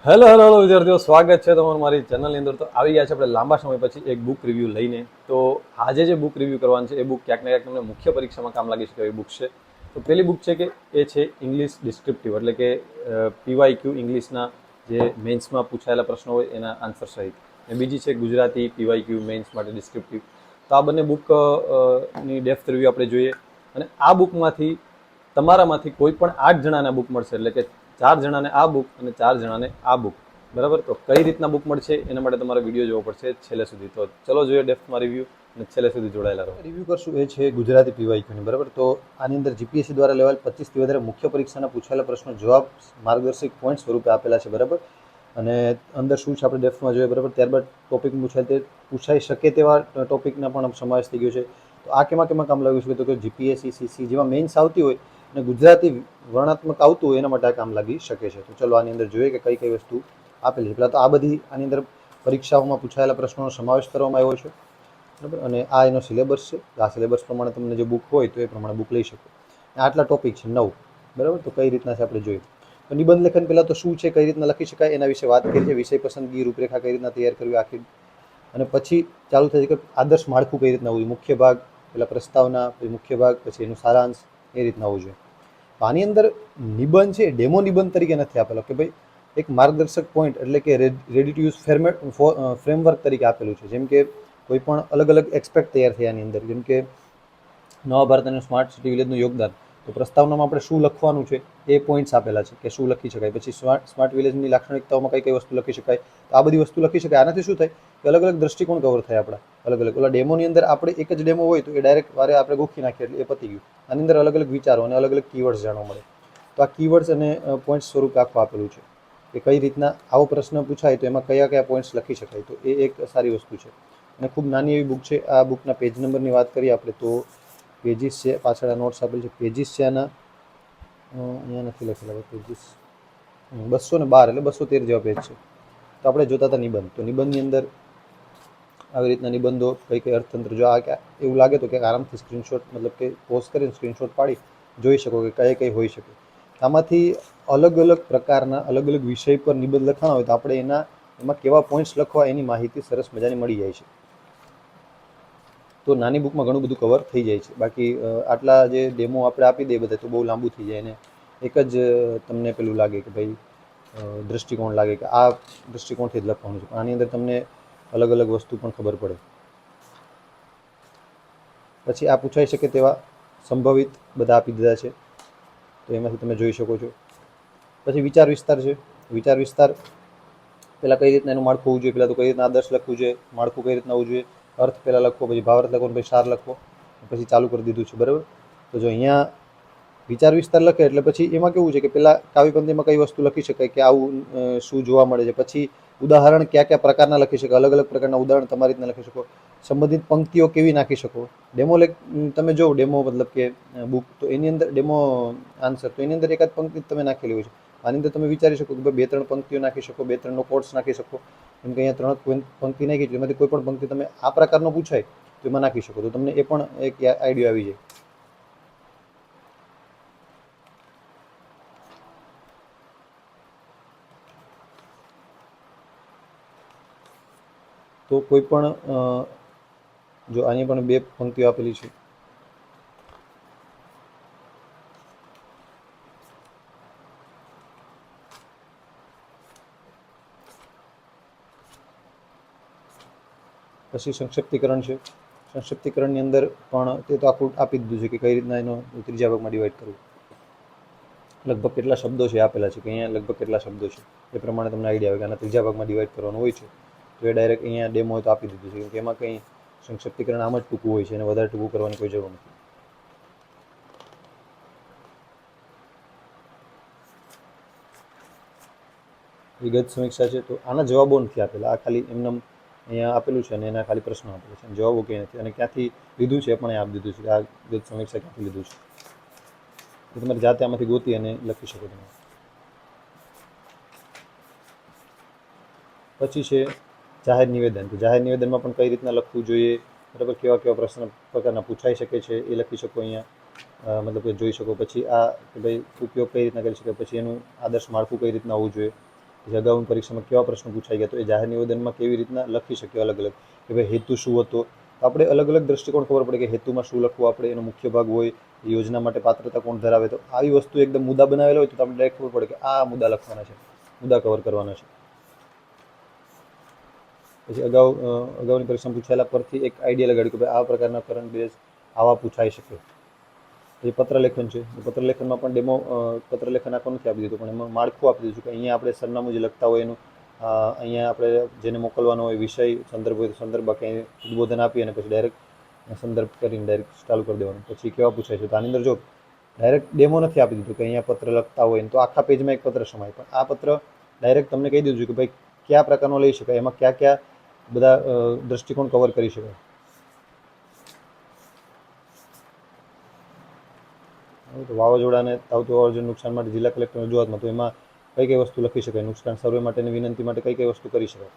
Hello hello hello વિદ્યાર્થીઓ, સ્વાગત છે તમારું મારી ચેનલની અંદર. તો આવી ગયા છે આપણે લાંબા સમય પછી એક બુક રિવ્યૂ લઈને. તો આજે જે બુક રિવ્યૂ કરવાની છે એ બુક ક્યાંક ને ક્યાંક તમને મુખ્ય પરીક્ષામાં કામ લાગી શકે એવી બુક છે. તો પહેલી બુક છે કે એ છે ઇંગ્લિશ ડિસ્ક્રિપ્ટિવ, એટલે કે PYQ ઇંગ્લિશના જે મેન્સમાં પૂછાયેલા પ્રશ્નો હોય એના આન્સર સહિત. અને બીજી છે ગુજરાતી PYQ મેન્સ માટે ડિસ્ક્રિપ્ટિવ. તો આ બંને બુક ની ડેપ્થ રિવ્યૂ આપણે જોઈએ. અને આ બુકમાંથી તમારામાંથી કોઈ પણ 8 જણાને બુક મળશે, એટલે કે 4 જણાને આ બુક અને 4 જણાને આ બુક. બરાબર? તો કઈ રીતના બુક મળશે એના માટે તમારે વિડીયો જોવો પડશે છેલ્લે સુધી. તો ચલો જોઈએ ડેપ્થમાં રિવ્યૂ અને છેલ્લે સુધી જોડાયેલા રહો. રિવ્યૂ કરશું એ છે ગુજરાતી PYQની. બરાબર? તો આની અંદર જીપીએસસી દ્વારા લેવાયેલ 25થી વધારે મુખ્ય પરીક્ષાના પૂછાયેલા પ્રશ્નો જવાબ માર્ગદર્શક પોઈન્ટ સ્વરૂપે આપેલા છે. બરાબર? અને અંદર શું છે આપણે ડેપ્થમાં જોઈએ. બરાબર? ત્યારબાદ ટોપિક પૂછાઈ શકે તેવા ટોપિકના પણ સમાવેશ થઈ ગયો છે. તો આ કેમાં કામ લાગી શકે? તો કે જીપીએસસી CC જેમાં મેઇન્સ આવતી હોય અને ગુજરાતી વર્ણાત્મક આવતું હોય એના માટે આ કામ લાગી શકે છે. તો ચલો આની અંદર જોઈએ કે કઈ કઈ વસ્તુ આપેલી છે. પહેલાં તો આ બધી આની અંદર પરીક્ષાઓમાં પૂછાયેલા પ્રશ્નોનો સમાવેશ કરવામાં આવ્યો છે. બરાબર? અને આ એનો સિલેબસ છે. આ સિલેબસ પ્રમાણે તમને જે બુક હોય તો એ પ્રમાણે બુક લઈ શકો. આટલા ટોપિક છે 9. બરાબર? તો કઈ રીતના છે આપણે જોઈએ. તો નિબંધ લેખન પહેલાં તો શું છે, કઈ રીતના લખી શકાય એના વિશે વાત કરી છે. વિષય પસંદગી, રૂપરેખા કઈ રીતના તૈયાર કરવી આખી. અને પછી ચાલુ થાય છે કે આદર્શ માળખું કઈ રીતના હોવું જોઈએ. મુખ્ય ભાગ, પહેલાં પ્રસ્તાવના, પછી મુખ્ય ભાગ, પછી એનું સારાંશ, એ રીતના હોવું જોઈએ. તો આની અંદર નિબંધ છે ડેમો નિબંધ તરીકે નથી આપેલો કે ભાઈ એક માર્ગદર્શક પોઈન્ટ, એટલે કે રેડી ટુ યુઝ ફ્રેમવર્ક તરીકે આપેલું છે. જેમ કે કોઈ પણ અલગ અલગ એક્સપેક્ટ તૈયાર થયા આની અંદર. જેમ કે નવા ભારત અને સ્માર્ટ સિટી વિલેજનું યોગદાન. તો પ્રસ્તાવનામાં આપણે શું લખવાનું છે એ પોઈન્ટ્સ આપેલા છે કે શું લખી શકાય. પછી સ્માર્ટ વિલેજની લાક્ષણિકતાઓમાં કઈ કઈ વસ્તુ લખી શકાય. તો આ બધી વસ્તુ લખી શકાય. આનાથી શું થાય કે અલગ અલગ દ્રષ્ટિકોણ કવર થાય આપણા. અલગ અલગ ઓલા ડેમોની અંદર આપણે એક જ ડેમો હોય તો એ ડાયરેક્ટ વારે આપણે ગોખી નાખીએ એટલે એ પતી ગયું. આની અંદર અલગ અલગ વિચારો અને અલગ અલગ કીવર્ડ્સ જાણવા મળે. તો આ કીવર્ડ્સ અને પોઈન્ટ્સ સ્વરૂપે આખું આપેલું છે કે કઈ રીતના આવો પ્રશ્ન પૂછાય તો એમાં કયા કયા પોઈન્ટ્સ લખી શકાય. તો એ એક સારી વસ્તુ છે અને ખૂબ નાની એવી બુક છે. આ બુકના પેજ નંબરની વાત કરીએ આપણે તો પેજીસ છે, પાછળ નોટ્સ આપેલ છે. પેજીસ છે આના અહીંયા નથી લખેલા પેજીસ, 212 એટલે 213 જેવા પેજ છે. તો આપણે જોતા હતા નિબંધ. તો નિબંધની અંદર આવી રીતના નિબંધો કઈ કઈ અર્થતંત્ર, જો આ એવું લાગે તો કે આરામથી સ્ક્રીનશોટ, મતલબ કે પોઝ કરીને સ્ક્રીનશોટ પાડી જોઈ શકો કે કઈ કઈ હોઈ શકે. આમાંથી અલગ અલગ પ્રકારના અલગ અલગ વિષય પર નિબંધ લખવાના હોય તો આપણે એમાં કેવા પોઈન્ટ્સ લખવા એની માહિતી સરસ મજાની મળી જાય છે. તો નાની બુકમાં ઘણું બધું કવર થઈ જાય છે. બાકી આટલા જે ડેમો આપણે આપી દઈએ બધા તો બહુ લાંબુ થઈ જાય અને એક જ તમને પેલું લાગે કે ભાઈ દૃષ્ટિકોણ લાગે કે આ દૃષ્ટિકોણથી જ લખવાનું છે. પણ આની અંદર તમને અલગ અલગ વસ્તુ પણ ખબર પડે. પછી આ પૂછાઈ શકે તેવા સંભવિત બધા આપી દીધા છે. તો એમાંથી તમે જોઈ શકો છો. પછી વિચાર વિસ્તાર છે. વિચાર વિસ્તાર પહેલાં કઈ રીતના એનું માળખું હોવું જોઈએ, પહેલાં તો કઈ રીતના આદર્શ લખવું જોઈએ, માળખું કઈ રીતના હોવું જોઈએ, અર્થ પહેલાં લખવો, પછી ભાવાર્થ લખવો, પછી સાર લખવો, પછી ચાલુ કરી દીધું છે. બરાબર? તો જો અહીંયા વિચાર વિસ્તાર લખે એટલે પછી એમાં કેવું છે કે પહેલાં કાવ્યપંક્તિમાં કઈ વસ્તુ લખી શકાય કે આવું શું જોવા મળે છે. પછી ઉદાહરણ કયા કયા પ્રકારના લખી શકાય, અલગ અલગ પ્રકારના ઉદાહરણ તમારી રીતના લખી શકો. સંબંધિત પંક્તિઓ કેવી નાખી શકો. ડેમો તમે જો ડેમો મતલબ કે બુક, તો એની અંદર ડેમો આન્સર, તો એની અંદર એકાદ પંક્તિ તમે નાખેલી હોય છે. આની અંદર તમે વિચારી શકો કે 2-3 પંક્તિઓ નાખી શકો, 2-3 કોટ્સ નાખી શકો. કેમ કે અહીંયા 3 પંક્તિ નાખી છે, એમાંથી કોઈ પણ પંક્તિ તમે આ પ્રકારનો પૂછાય તો એમાં નાખી શકો. તો તમને એ પણ એક આઈડિયા આવી જાય. તો કોઈ પણ જો આની પણ 2 પંક્તિઓ આપેલી છે. પછી સંક્ષિપ્તીકરણ છે. સંક્ષિપ્તીકરણની અંદર પણ તે તો આખું આપી દીધું છે કે કઈ રીતના એનો ત્રીજા ભાગમાં ડિવાઈડ કરવું. લગભગ કેટલા શબ્દો છે આપેલા છે કે અહીંયા લગભગ કેટલા શબ્દો છે એ પ્રમાણે તમને આઈડિયા આવે કે આના ત્રીજા ભાગમાં ડિવાઈડ કરવાનું હોય છે. તો એ ડાયરેક્ટ અહીંયા ડેમો હોય તો આપી દીધું છે. કેમ કે એમાં કંઈ સંક્ષિપ્તીકરણ આમ જ ટૂંકું હોય છે અને વધારે ટૂંકું કરવાની કોઈ જરૂર નથી. વિગત સમીક્ષા છે. તો આના જવાબો નથી આપેલા, આ ખાલી એમને અહીંયા આપેલું છે અને એના ખાલી પ્રશ્નો આપેલા છે. જવાબો કંઈ નથી અને ક્યાંથી લીધું છે એ પણ આપી દીધું છે કે આ વિગત સમીક્ષા ક્યાંથી લીધું છે. તો તમારી જાતે આમાંથી ગોતી અને લખી શકો તમે. પછી છે જાહેર નિવેદન. તો જાહેર નિવેદનમાં પણ કઈ રીતના લખવું જોઈએ, બરાબર, કેવા કેવા પ્રકારના પૂછાઈ શકે છે એ લખી શકો અહીંયા, મતલબ કે જોઈ શકો. પછી આ કે ભાઈ ઉપયોગ કઈ રીતના કરી શકાય, પછી એનું આદર્શ માળખું કઈ રીતના હોવું જોઈએ, પછી અગાઉની પરીક્ષામાં કેવા પ્રશ્નો પૂછાઈ ગયા, તો એ જાહેર નિવેદનમાં કેવી રીતના લખી શકીએ અલગ અલગ, કે ભાઈ હેતુ શું હતો. તો આપણે અલગ અલગ દ્રષ્ટિકોણ ખબર પડે કે હેતુમાં શું લખવું આપણે, એનો મુખ્ય ભાગ હોય, યોજના માટે પાત્રતા કોણ ધરાવે. તો આવી વસ્તુ એકદમ મુદ્દા બનાવેલા હોય તો તમને ડાયરેક્ટ ખબર પડે કે આ મુદ્દા લખવાના છે, મુદ્દા કવર કરવાના છે. પછી અગાઉની પરીક્ષામાં પૂછાયેલા પરથી એક આઈડિયા લગાડ્યું કે ભાઈ આ પ્રકારના કરંટ બેઝ આવા પૂછાઈ શકે. પછી પત્રલેખન છે. પત્રલેખનમાં પણ ડેમો પત્રલેખન આખો નથી આપી દીધું, પણ એમાં માળખું આપી દીધું કે અહીંયા આપણે સરનામું જે લખતા હોય એનું અહીંયા આપણે જેને મોકલવાનો હોય વિષય, સંદર્ભ હોય તો સંદર્ભ, બાકી ઉદ્બોધન આપી અને પછી ડાયરેક્ટ સંદર્ભ કરીને ડાયરેક્ટ ચાલુ કરી દેવાનું. પછી કેવા પૂછાય છે, તો આની અંદર જો ડાયરેક્ટ ડેમો નથી આપી દીધું કે અહીંયા પત્ર લખતા હોય તો આખા પેજમાં એક પત્ર સમાય, પણ આ પત્ર ડાયરેક્ટ તમને કહી દીધું કે ભાઈ કયા પ્રકારનો લઈ શકાય, એમાં કયા કયા બધા દ્રષ્ટિકોણ કવર કરી શકાય. તો વાવાઝોડાને આવતું વાવાઝોડું નુકસાન માટે જિલ્લા કલેક્ટરની રજૂઆતમાં, તો એમાં કઈ કઈ વસ્તુ લખી શકાય, નુકસાન સર્વે માટેની વિનંતી માટે કઈ કઈ વસ્તુ કરી શકાય.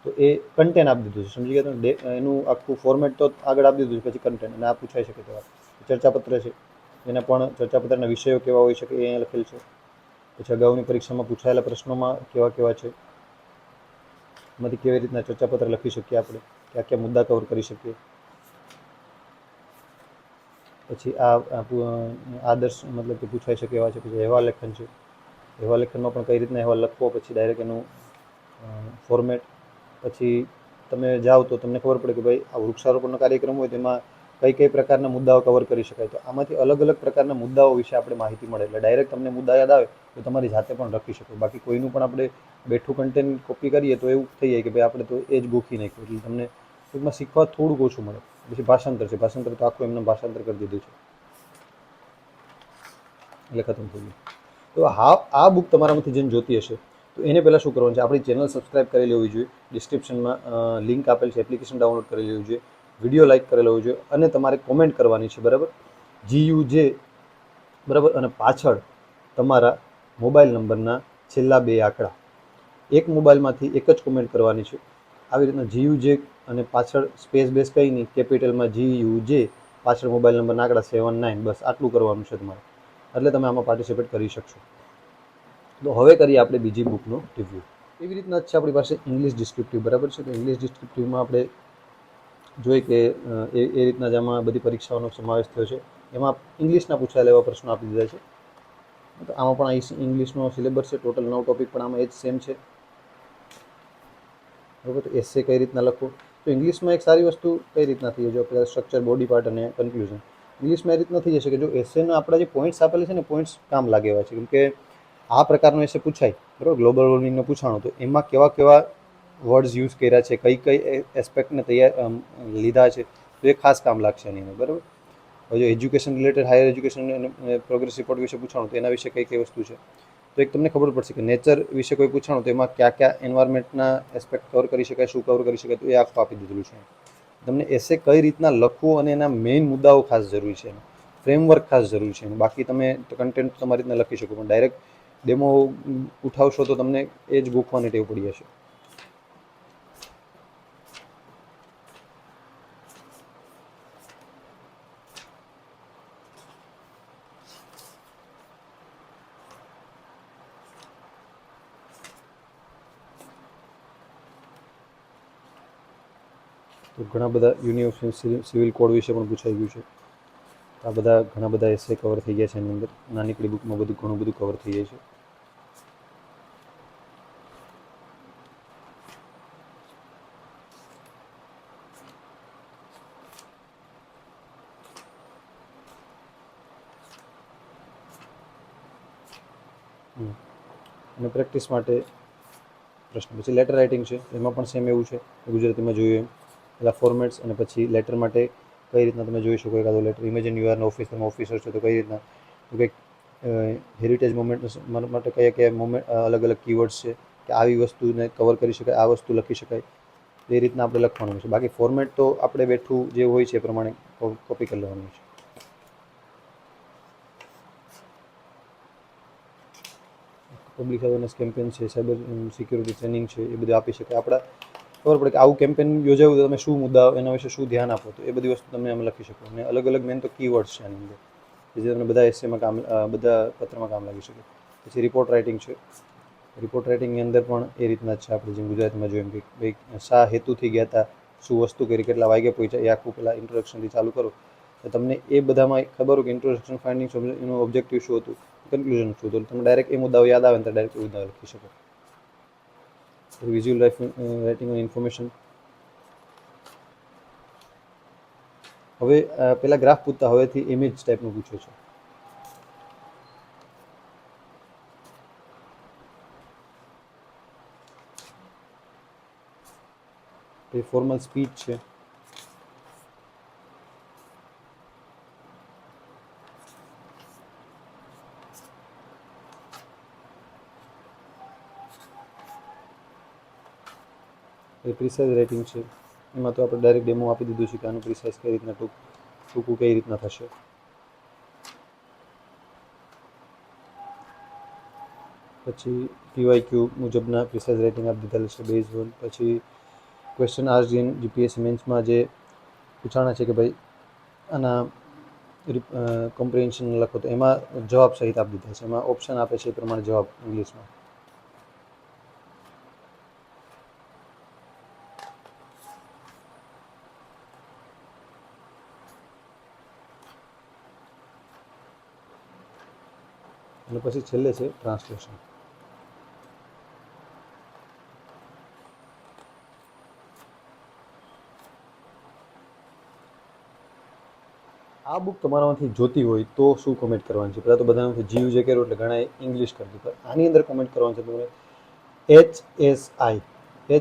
તો એ કન્ટેન્ટ આપી દીધું છે, સમજી ગયા તમે. એનું આખું ફોર્મેટ તો આગળ આપી દીધું છે, પછી કન્ટેન્ટ, અને આ પૂછાઈ શકે તેવા ચર્ચાપત્ર છે. એના પણ ચર્ચાપત્રના વિષયો કેવા હોઈ શકે એ અહીંયા લખેલ છે. પછી અગાઉની પરીક્ષામાં પૂછાયેલા પ્રશ્નોમાં કેવા કેવા છે, એમાંથી કેવી રીતના ચર્ચાપત્ર લખી શકીએ આપણે, કયા કયા મુદ્દા કવર કરી શકીએ. પછી આદર્શ મતલબ કે પૂછાઈ શકે એવા છે. પછી અહેવાલ લેખન છે. અહેવાલ લેખનમાં પણ કઈ રીતના અહેવાલ લખવો, પછી ડાયરેક્ટ એનું ફોર્મેટ. પછી તમે જાઓ તો તમને ખબર પડે કે ભાઈ આ વૃક્ષારોપણનો કાર્યક્રમ હોય તેમાં કઈ કઈ પ્રકારના મુદ્દાઓ કવર કરી શકાય. તો આમાંથી અલગ અલગ પ્રકારના મુદ્દાઓ વિશે આપણે માહિતી મળે, એટલે ડાયરેક્ટ તમને મુદ્દા યાદ આવે તો તમારી જાતે પણ લખી શકો. બાકી કોઈનું પણ આપણે બેઠું કન્ટેન્ટ કોપી કરીએ તો એવું થઈ જાય કે ભાઈ આપણે તો એ જ ગોખી નાખ્યું, એટલે તમને ટૂંકમાં શીખવા થોડુંક ઓછું મળે. પછી ભાષાંતર છે. ભાષાંતર તો આખું એમને ભાષાંતર કરી દીધું છે, એટલે ખતમ થઈ ગયું. તો આ બુક તમારામાંથી જેને જોતી હશે તો એને પહેલાં શું કરવાનું છે, આપણી ચેનલ સબસ્ક્રાઈબ કરી લેવી જોઈએ, ડિસ્ક્રિપ્શનમાં લિંક આપેલ છે, એપ્લિકેશન ડાઉનલોડ કરી લેવી જોઈએ, વિડીયો લાઇક કરેલો હોવો જોઈએ, અને તમારે કોમેન્ટ કરવાની છે, બરાબર, GUJ, બરાબર, અને પાછળ તમારા મોબાઈલ નંબરના છેલ્લા 2 આંકડા. એક મોબાઈલમાંથી એક જ કોમેન્ટ કરવાની છે. આવી રીતના GUJ અને પાછળ સ્પેસ બેસ કંઈ નહીં, કેપિટલમાં GUJ, પાછળ મોબાઈલ નંબરના આંકડા 79, બસ આટલું કરવાનું છે તમારે, એટલે તમે આમાં પાર્ટિસિપેટ કરી શકશો. તો હવે કરીએ આપણે બીજી બુકનો રિવ્યૂ. એવી રીતના જ છે આપણી પાસે ઇંગ્લિશ ડિસ્ક્રિપ્ટિવ, બરાબર છે. તો ઇંગ્લિશ ડિસ્ક્રિપ્ટિવમાં આપણે જોઈએ કે એ રીતના જ આમાં બધી પરીક્ષાઓનો સમાવેશ થયો છે. એમાં ઇંગ્લિશના પૂછાયેલા એવા પ્રશ્નો આપી દીધા છે. તો આમાં પણ ઇંગ્લિશનો સિલેબસ છે, ટોટલ 9 ટોપિક પણ આમાં એ જ સેમ છે, બરાબર. તો એસે કઈ રીતના લખવું, તો ઇંગ્લિશમાં એક સારી વસ્તુ કઈ રીતના થઈ જો આપણે સ્ટ્રક્ચર, બોડી પાર્ટ અને કન્ક્લુઝન. ઇંગ્લિશમાં એ રીતના થઈ જશે કે જો એસેના આપણા જે પોઈન્ટ્સ આપેલા છે ને, પોઈન્ટ્સ કામ લાગે એવા છે, કેમ કે આ પ્રકારનો એસે પૂછાય, બરાબર, ગ્લોબલ વોર્મિંગનો પૂછાણો, તો એમાં કેવા કેવા વર્ડ્સ યુઝ કર્યા છે, કઈ કઈ એસ્પેક્ટને લીધા છે, તો એ ખાસ કામ લાગશે એની અંદર, બરાબર. હવે જો એજ્યુકેશન રિલેટેડ, હાયર એજ્યુકેશન અને પ્રોગ્રેસ રિપોર્ટ વિશે પૂછાણું તો એના વિશે કઈ કઈ વસ્તુ છે, તો એક તમને ખબર પડશે કે નેચર વિશે કોઈ પૂછાણું તો એમાં કયા કયા એન્વાયરમેન્ટના એસ્પેક્ટ કવર કરી શકાય, શું કવર કરી શકાય, તો એ આખું આપી દીધેલું છે. તમને એસે કઈ રીતના લખવું અને એના મેઇન મુદ્દાઓ ખાસ જરૂરી છે, ફ્રેમવર્ક ખાસ જરૂરી છે. બાકી તમે કન્ટેન્ટ તમારી રીતના લખી શકો, પણ ડાયરેક્ટ ડેમો ઉઠાવશો તો તમને એ જ ગોખવાની ટેવ પડી જશે. તો ઘણા બધા યુનિવર્સિટી સિવિલ કોડ વિશે પણ પૂછાઈ ગયું છે. આ બધા ઘણા બધા એસે કવર થઈ ગયા છે એની અંદર. નાનીકડી બુકમાં ઘણું બધું કવર થઈ જાય છે. અને પ્રેક્ટિસ માટે પ્રશ્ન. પછી લેટર રાઇટિંગ છે, એમાં પણ સેમ એવું છે, ગુજરાતીમાં જોયું એમ પેલા ફોર્મેટ્સ, અને પછી લેટર માટે કઈ રીતના તમે જોઈ શકો એકાદો letter. Imagine you are office, તમે ઓફિસર છો તો કઈ રીતના, તો કંઈક હેરિટેજ મોમેન્ટ માટે કયા કયા મોમેન્ટ અલગ અલગ કીવર્ડ્સ છે કે આવી વસ્તુને કવર કરી શકાય, આ વસ્તુ લખી શકાય, એ રીતના આપણે લખવાનું છે. બાકી ફોર્મેટ તો આપણે બેઠું જે હોય છે એ પ્રમાણે કોપી કરી લેવાનું છે. પબ્લિક અવેરનેસ કેમ્પેન છે, સાયબર સિક્યુરિટી ટ્રેનિંગ છે, એ બધું આપી શકે. આપણા ખબર પડે કે આવું કેમ્પેન યોજાયું તો તમે શું મુદ્દા, એના વિશે શું ધ્યાન આપો, તો એ બધી વસ્તુ તમે આમાં લખી શકો. અને અલગ અલગ મેન તો કીવર્ડ્સ છે આની અંદર, કે જે તમને બધા એસેમાં કામ, બધા પત્રમાં કામ લાગી શકે. પછી રિપોર્ટ રાઇટિંગ છે. રિપોર્ટ રાઇટિંગની અંદર પણ એ રીતના જ છે. આપણે જેમ ગુજરાતીમાં જોઈએ કે ભાઈ શા હેતુથી ગયા હતા, શું વસ્તુ કરી, કેટલા વાગે પહોંચ્યા, એ આખું પહેલાં ઇન્ટ્રોડક્શનથી ચાલુ કરો તો તમને એ બધામાં ખબર હોય કે ઇન્ટ્રોડક્શન, ફાઇન્ડિંગ્સ, એનું ઓબ્જેક્ટિવ શું હતું, કન્ક્લુઝન શું હતું. તમે ડાયરેક્ટ એ મુદ્દાઓ યાદ આવે ને તો ડાયરેક્ટ એ મુદ્દાઓ લખી શકો. Visual writing information. હવે પહેલાં ગ્રાફ પૂછતા, હવેથી ઇમેજ ટાઈપનું પૂછે છે. એ ફોર્મલ સ્પીચ છે. એ પ્રિસાઇઝ રાઇટિંગ છે. એમાં તો આપણે ડાયરેક્ટ ડેમો આપી દીધું છે કે આનું પ્રિસાઇઝ કઈ રીતના ટૂંકું કઈ રીતના થશે. પછી PYQ મુજબના પ્રિસાઇઝ રાઇટિંગ આપી દીધેલ છે બેઝ 1. પછી ક્વેશ્ચન આરજીએન જીપીએસસી મેન્સમાં જે પૂછાણા છે કે ભાઈ આના કોમ્પ્રિહેન્શન લખો તો એમાં જવાબ સહિત આપી દીધા છે. એમાં ઓપ્શન આપે છે એ પ્રમાણે જવાબ ઇંગ્લિશમાં. અને પછી છેલ્લે છે ટ્રાન્સલેશન. આ બુક તમારામાંથી જોતી હોય તો શું કોમેન્ટ કરવાની છે? પહેલાં તો બધામાંથી જીવ જે કર્યું એટલે ઘણા ઇંગ્લિશ કરી દીધું. આની અંદર કોમેન્ટ કરવાનું છે તમારે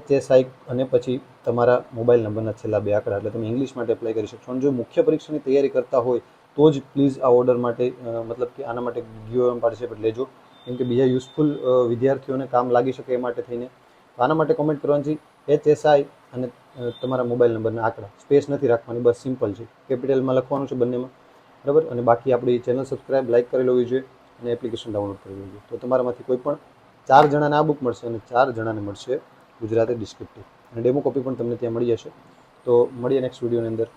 HSI અને પછી તમારા મોબાઈલ નંબરના છેલ્લા 2 આંકડા. એટલે તમે ઇંગ્લિશ માટે એપ્લાય કરી શકશો. અને જો મુખ્ય પરીક્ષાની તૈયારી કરતા હોય તો જ પ્લીઝ આ ઓર્ડર માટે મતલબ કે આના માટે ગીઓએમ પાર્ટિસિપેટ લેજો. કેમ કે બીજા યુઝફુલ વિદ્યાર્થીઓને કામ લાગી શકે એ માટે થઈને. આના માટે કોમેન્ટ કરવાની છે HSI અને તમારા મોબાઈલ નંબરના આંકડા. સ્પેસ નથી રાખવાની, બસ સિમ્પલ છે. કેપિટલમાં લખવાનું છે બંનેમાં, બરાબર. અને બાકી આપણી ચેનલ સબસ્ક્રાઈબ, લાઇક કરી લેવી જોઈએ અને એપ્લિકેશન ડાઉનલોડ કરી લેવી જોઈએ. તો તમારામાંથી કોઈ પણ 4 જણાને આ બુક મળશે અને 4 જણાને મળશે ગુજરાતી ડિસ્ક્રિપ્ટિવ. અને ડેમો કોપી પણ તમને ત્યાં મળી જશે. તો મળીએ નેક્સ્ટ વિડીયોની અંદર.